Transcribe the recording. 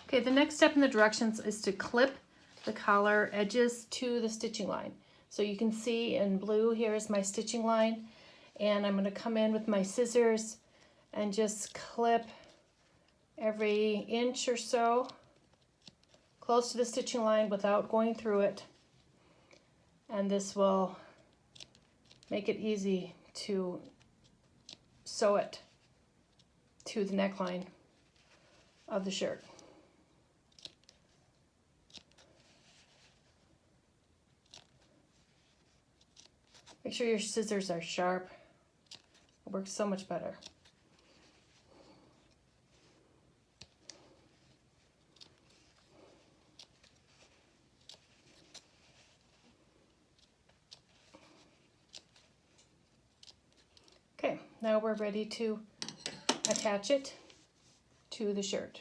Okay, the next step in the directions is to clip the collar edges to the stitching line. So you can see in blue, here's my stitching line, and I'm going to come in with my scissors and just clip every inch or so close to the stitching line without going through it. And this will make it easy to sew it to the neckline of the shirt. Make sure your scissors are sharp. It works so much better. Okay, now we're ready to attach it to the shirt.